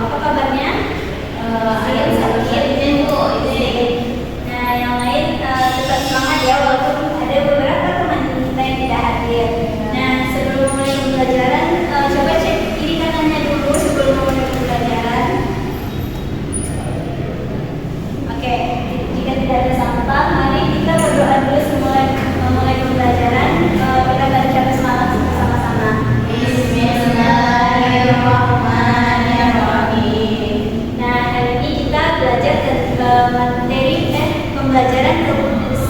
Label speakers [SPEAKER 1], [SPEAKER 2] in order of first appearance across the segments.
[SPEAKER 1] Apa kabarnya? Agak sakit Bu. Nah, yang lain tetap semangat ya walaupun ada beberapa teman kita yang tidak hadir. Nah, sebelum mulai pembelajaran, coba cek kiri kanannya dulu sebelum mulai pembelajaran. Oke, jika tidak ada sampah, mari kita berdoa dulu sebelum memulai pembelajaran. Kita baca basmalah bersama-sama. Bismillahirrahmanirrahim. Nah, hari ini kita belajar materi pembelajaran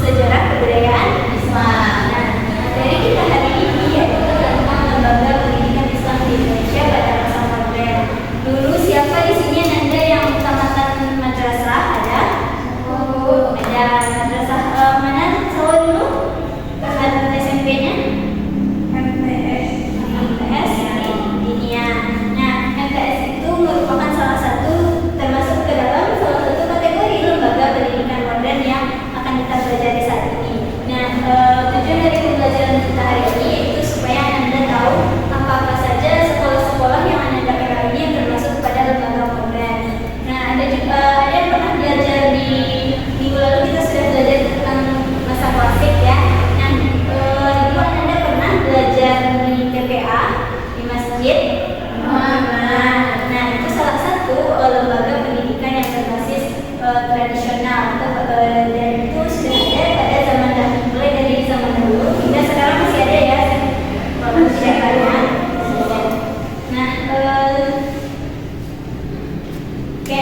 [SPEAKER 1] sejarah kebudayaan Islam. Nah, materi kita hari ini yaitu tentang lembaga pendidikan Islam di Indonesia pada masa modern. Dulu siapa di sini Anda yang tamatan madrasah? Ada? Ada madrasah mana? Solo dulu? SMP-nya? MTS Dinia. Nah, MTS itu merupakan salah satu termasuk ke dalam salah satu kategori lembaga pendidikan modern yang akan kita pelajari saat ini. Nah, tujuan dari pembelajaran kita hari ini yaitu supaya Anda tahu apa saja sekolah-sekolah yang Anda kenal ini yang termasuk pada lembaga modern. Nah, ada juga ada yang pernah belajar di minggu lalu kita sudah belajar tentang masa klasik ya. Nah, dulu Anda pernah belajar di TPA di masjid. Nah, itu salah satu lembaga pendidikan yang berbasis tradisional dan itu sudah ada pada zaman dahulu, mulai dari zaman dahulu hingga sekarang masih ada ya, walaupun tidak banyak. Nah, oke,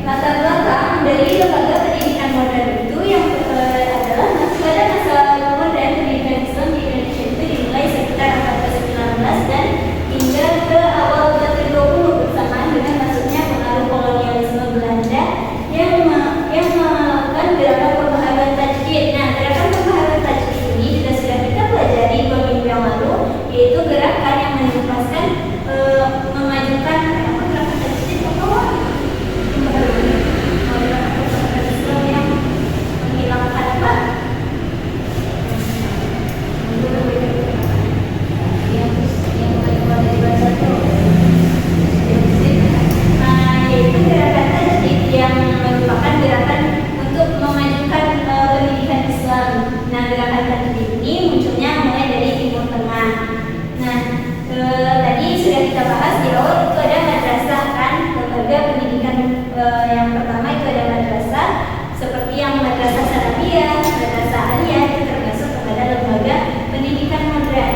[SPEAKER 1] latar belakang dari lembaga pendidikan modern itu yang adalah pada masa modern pendidikan Islam di Indonesia itu dimulai sekitar abad ke-19 dan hingga ke awal abad ke-20 bersamaan dengan masuknya pengaruh kolonialisme Belanda yang melakukan gerakan pembaharuan tajdid. Nah, gerakan pembaharuan tajdid ini juga sudah kita pelajari 2 minggu yang lalu, yaitu gerakan yang menunjukkan memajukan gerakan tajdid atau pembaharuan Islam yang menghilangkan apa? Yaitu gerakan tajdid yang merupakan gerakan untuk memajukan pendidikan Islam. Nah, gerakan tajdid ini munculnya mulai dari Timur Tengah. Nah, tadi sudah kita bahas di awal itu ada madrasah kan, lembaga pendidikan yang pertama itu ada madrasah seperti yang madrasah Sanawiyah, madrasah Aliyah itu termasuk kepada lembaga pendidikan modern.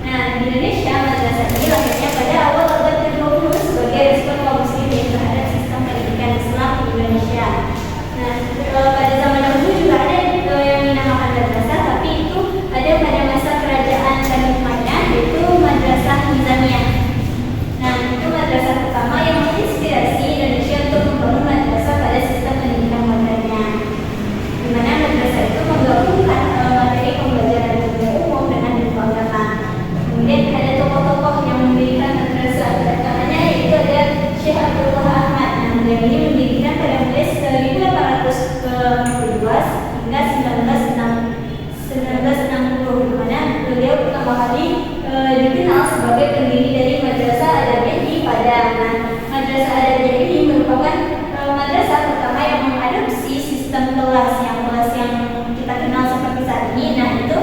[SPEAKER 1] Nah, di Indonesia madrasah ini lahirnya pada awal abad ke-20 sebagai respon kaum muslimin terhadap sistem pendidikan Islam di Indonesia. Nah, pada zaman dahulu juga ada yang dinamakan madrasah, tapi itu ada pada masa kerajaan Bani Umayyah, yaitu madrasah Nizamiyah. Nah, itu madrasah pertama yang menginspirasi Indonesia untuk membangun madrasah pada sistem pendidikan modernnya, di mana madrasah itu menggabungkan materi pembelajaran ilmu umum dengan ilmu agama. Kemudian ada tokoh-tokoh yang mendirikan madrasah, namanya yaitu ada Syekh Abdullah Ahmad. Nah, beliau ini mendirikan pada mulai 1842 hingga 1960, di mana beliau pertama kali dikenal sebagai pendiri dari Madrasah Adabiyah di Padang. Nah, Madrasah Adabiyah ini merupakan madrasah pertama yang mengadopsi sistem kelas yang kita kenal seperti saat ini. Nah, itu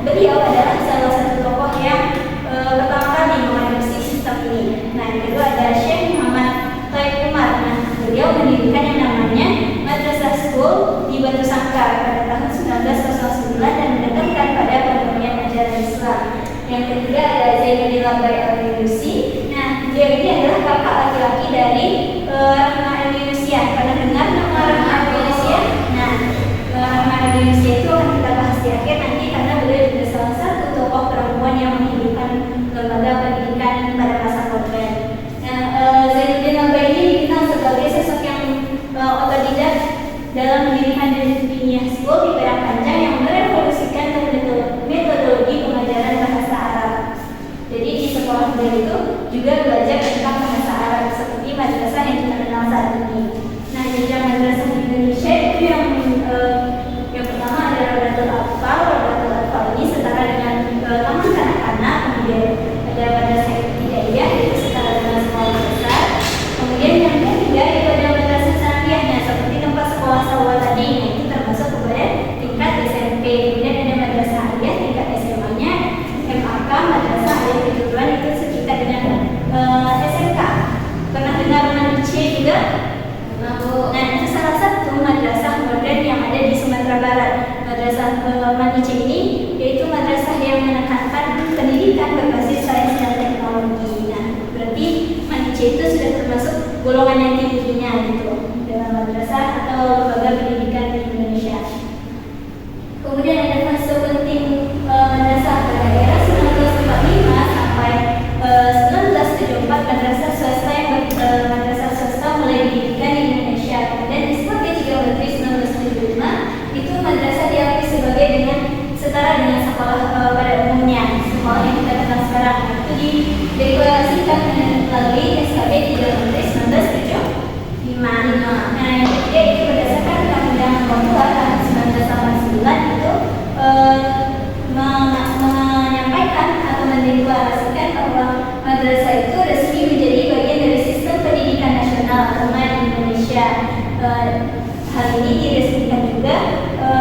[SPEAKER 1] beliau adalah salah satu tokoh yang pertama kali mengadopsi sistem ini. Nah, yang kedua ada Syekh Muhammad Taib Umar. Nah, beliau mendirikan yang namanya Madrasah School di Batu Sangkar pada tahun 1909 dan mendekatkan pada pemurnian ajaran Islam. Yang ketiga ada Zainuddin Labai Al-Yunusi. Nah, dia ini adalah kakak laki-laki dari Rahmah Al-Yunusiah. Pernah dengar nama Rahmah Al-Yunusiah? Nah, Rahmah Al-Yunusiah itu akan kita bahas di akhir nanti karena beliau juga salah satu tokoh perempuan yang menghidupkan lembaga pendidikan pada masa modern. Nah, Zainuddin Labai ini dikenal sebagai sosok yang otodidak dalam mendirikan Dunia School di Perak Panjang yang merevolusikan metodologi pengajaran bahasa Arab. Jadi di sekolah beliau itu juga belajar tentang bahasa Arab seperti madrasah yang kita kenal saat gitu dalam madrasah atau lembaga pendidikan di Indonesia. Kemudian ada fase penting madrasah pada era 1945 sampai 1974 madrasah swasta madrasah swasta mulai didirikan di Indonesia. Kemudian di SKP 3 Menteri 1975 itu madrasah diakui sebagai setara dengan sekolah pada umumnya, sekolah yang kita kenal sekarang. Itu dideklarasikan melalui SKP 3 Menteri 1975. Nah, yang ketiga itu berdasarkan Undang-Undang Nomor 2 tahun 1989 itu menyampaikan atau mendeklarasikan bahwa madrasah itu resmi menjadi bagian dari sistem pendidikan nasional di Indonesia. Hal ini diresmikan juga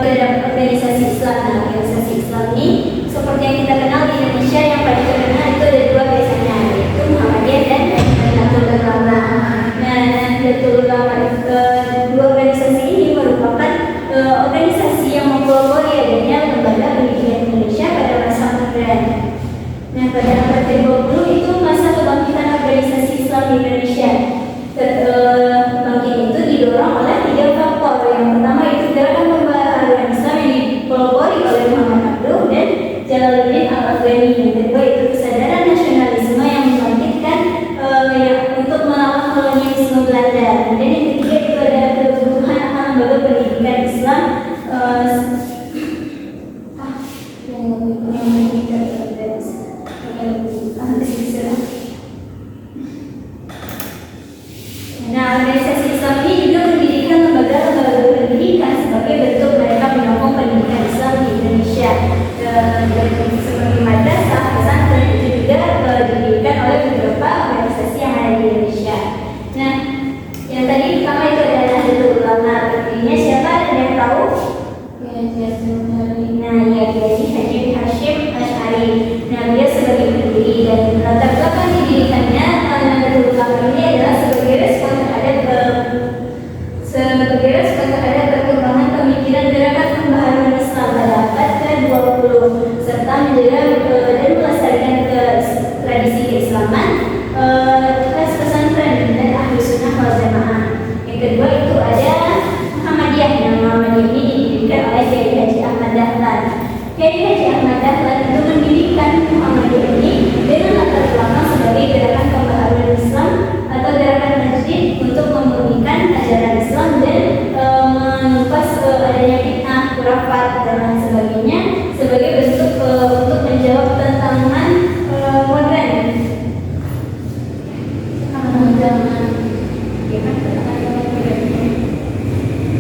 [SPEAKER 1] dalam organisasi Islam. Organisasi Islam ini seperti yang kita kenal di Indonesia yang paling terkenal itu ada dua biasanya, yaitu Muhammadiyah dan Nahdlatul Ulama. Nah, Nahdlatul Ulama dua organisasi ini merupakan organisasi yang mempelopori adanya lembaga pendidikan Indonesia pada masa modern. Nah, pada abad ke-20 itu masa kebangkitan organisasi Islam di Indonesia. Bangkit itu didorong oleh 3 faktor. Yang pertama itu gerakan pembaharuan Islam yang dipelopori oleh Muhammad Abduh dan Jalaluddin Al-Afghani. Yang kedua itu kesadaran nasionalisme yang membangkitkan untuk melawan kolonialisme Belanda. Kemudian yang ketiga itu ada kebutuhan akan lembaga pendidikan Islam Nah, organisasi Islam ini juga mendirikan lembaga-lembaga pendidikan sebagai bentuk mereka menyokong pendidikan Islam di Indonesia. Seperti madrasah, pesantren itu juga didirikan oleh beberapa organisasi yang ada di Indonesia. Nah, yang tadi pertama itu adalah Nahdlatul Ulama. Artinya siapa? Ada yang tahu? Nah, ya, Haji Hashim Asy'ari. Nah, dia sebagai pendiri dan latar belakang didirikannya Nahdlatul Ulama ini adalah sebagai respon terhadap perkembangan pemikiran gerakan pembaharuan Islam pada abad ke-20 serta menjaga dan melestarikan tradisi keislaman khas pesantren dan ahlu sunnah wal jamaah. Yang kedua itu ada Muhammadiyah. Muhammadiyah ini didirikan oleh Kiai Haji Ahmad Dahlan. Kiai Haji Ahmad Dahlan itu mendirikan Muhammadiyah ini dengan latar belakang sebagai gerakan pembaharuan Islam atau gerakan tajdid untuk memurnikan ajaran Islam dan menumpas adanya fitnah, khurafat dan lain sebagainya sebagai bentuk untuk menjawab tantangan modern.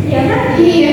[SPEAKER 1] Ya kan? Iya.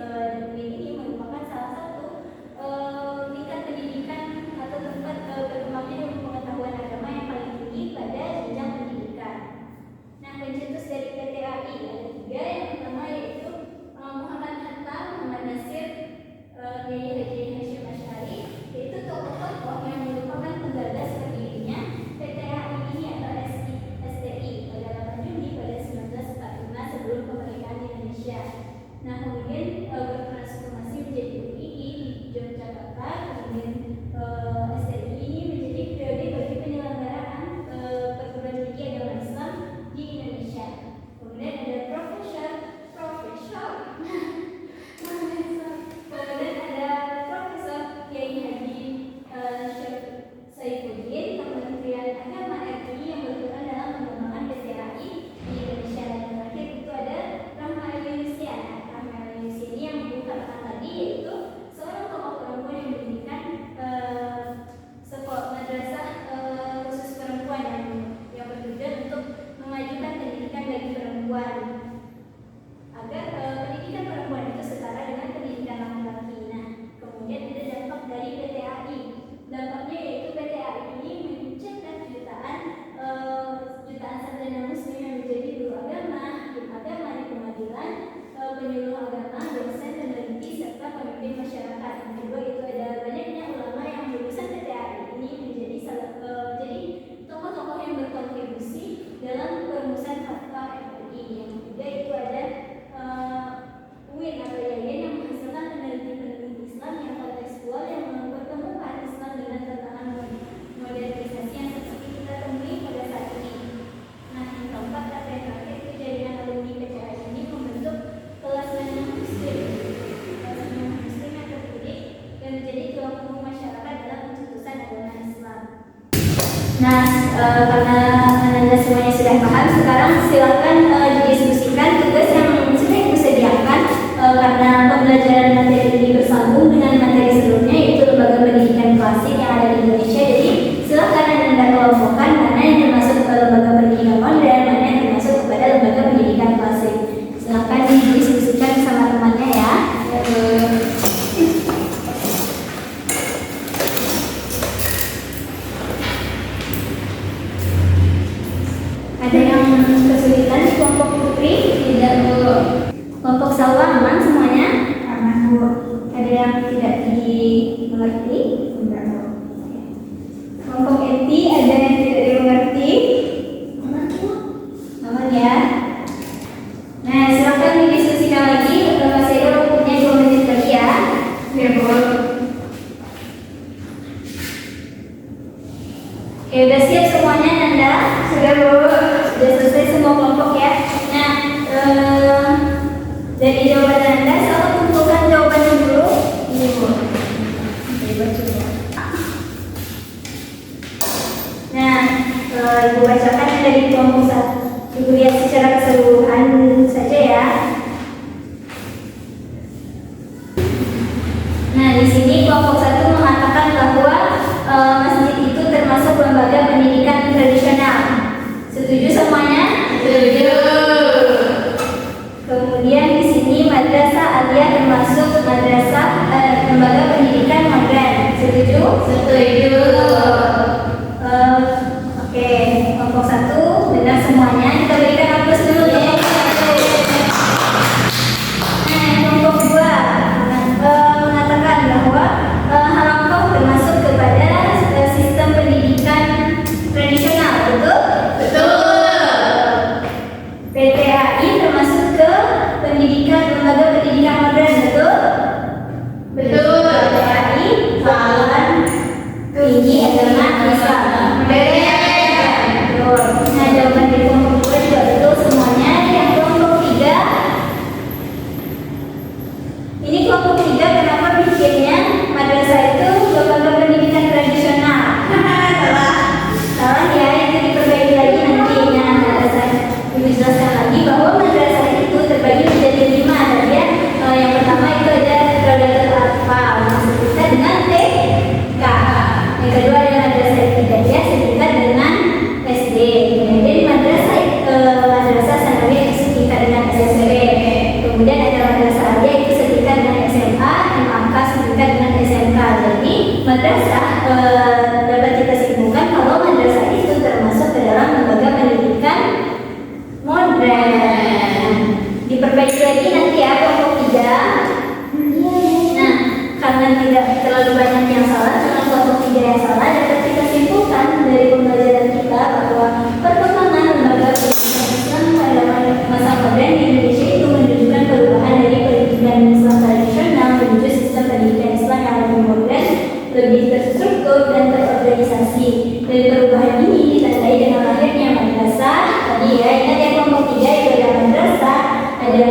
[SPEAKER 1] UIN ini merupakan salah satu tingkat pendidikan atau tempat berkembangnya ilmu pengetahuan agama yang paling tinggi pada jenjang pendidikan. Nah, pencetus dari PTAI ada 3. Yang pertama yaitu Muhammad Hatta, Muhammad Nasir, Kiai Haji Hasyim Asy'ari, yaitu tokoh-tokoh yang merupakan penggagas berdirinya PTAI ini atau STI pada 8 Juni pada 1945 sebelum kemerdekaan Indonesia. Nah, kemudian bertransformasi menjadi UI di Yogyakarta, kemudian STI ini menjadi periode bagi penyelenggaraan perguruan tinggi agama Islam di Indonesia. Kemudian ada Profesor kemudian ada Profesor Kiai Haji Saifuddin, Kementerian Agama RI yang berperan dalam pengembangan PTAI di Indonesia. Dan terakhir itu ada Rahma Yunisian. Rahma Yunisian ini yang dibukakan tadi, yaitu seorang tokoh perempuan yang mendirikan sekolah madrasah khusus perempuan yang bertujuan untuk memajukan pendidikan bagi perempuan agar pendidikan perempuan itu setara dengan pendidikan laki-laki. Nah, kemudian ada dampak dari PTAI. Dampaknya yaitu PTAI ini mencetak jutaan sarjana muslim yang menjadi guru agama, hakim agama di pengadilan, penyuluh agama, dosen, peneliti, serta pemimpin masyarakat. Yang kedua itu ada banyaknya ulama yang lulusan PTAI ini menjadi jadi tokoh-tokoh yang berkontribusi dalam perumusan fatwa MUI. Yang ketiga itu ada UIN atau YAIN yang menghasilkan peneliti-peneliti Islam yang kontekstual yang mempertemukan Islam dengan tantangan modernisasi yang seperti kita temui pada saat ini. Nah, yang keempat atau yang terakhir itu jaringan alumni PTAI ini membentuk kelas menengah muslim yang terpilih dan menjadi tulang punggung masyarakat dalam pencetusan agama Islam. Nah, karena Anda semuanya sudah paham, sekarang silakan didiskusikan tugas yang sudah Ibu sediakan karena pembelajaran materi ini bersambung dengan materi sebelumnya, yaitu lembaga pendidikan klasik yang ada di Indonesia. Jadi silakan Anda kelompokkan mana yang termasuk lembaga pendidikan modern, mana yang termasuk kepada lembaga pendidikan klasik. Silakan didiskusikan sama temannya ya. Ada yang kesulitan di kelompok Putri? Tidak, Bu. Kelompok Salwa aman semuanya? Aman, Bu. Ada yang tidak dimengerti? Enggak, Bu. Kelompok Eti ada yang tidak dimengerti? Aman, Bu. Aman ya. Nah, silakan didiskusikan lagi. Mas Edo punya 2 menit lagi ya. Ya, Bu. Oke, udah siap semuanya, Nanda? Sudah, Bu. Sudah selesai semua kelompok ya. Nah, dari jawaban Anda, saya kumpulkan jawabannya dulu. Ini, Bu. Nah, Ibu bacakan dari kelompok 1. Ibu lihat secara keseluruhan saja ya. Nah, di sini kelompok 1 mengatakan bahwa masjid itu termasuk lembaga pendidikan tradisional. Setuju semuanya? Setuju. Kemudian di sini madrasah aliyah termasuk madrasah lembaga pendidikan modern. Setuju? Setuju. Oke, kelompok 1 benar semuanya. Kita berikan aplaus dulu untuk kelompok 1. Nah, kelompok 2 mengatakan bahwa Halangkau termasuk kepada sistem pendidikan tradisional. Betul? Betul. PTAI termasuk ke pendidikan lembaga pendidikan modern. Betul? Betul. PTAI Perguruan Tinggi Agama Islam. Betul. Nah, jawaban dari kelompok 2 juga betul semuanya. Yang kelompok 3, ini kelompok 3 kenapa bikinnya madrasah itu lembaga pendidikan tradisional? Salah ya, itu diperbaiki lagi nantinya madrasah. Ibu jelaskan lagi bahwa madrasah itu terbagi menjadi 5. Ada ya. Yang pertama itu ada Rodatul Atfal, disebutkan dengan TK. Yang kedua ada madrasah ibtidaiyah, disebutkan dengan SD. Kemudian madrasah sanawiyah disebutkan dengan SMP. Kemudian ada madrasah aliyah itu disebutkan lebih terstruktur dan terorganisasi. Dan perubahan ini ditandai dengan lahirnya madrasah. Tadi ya, ingat ya kelompok 3 itu ada madrasah, ada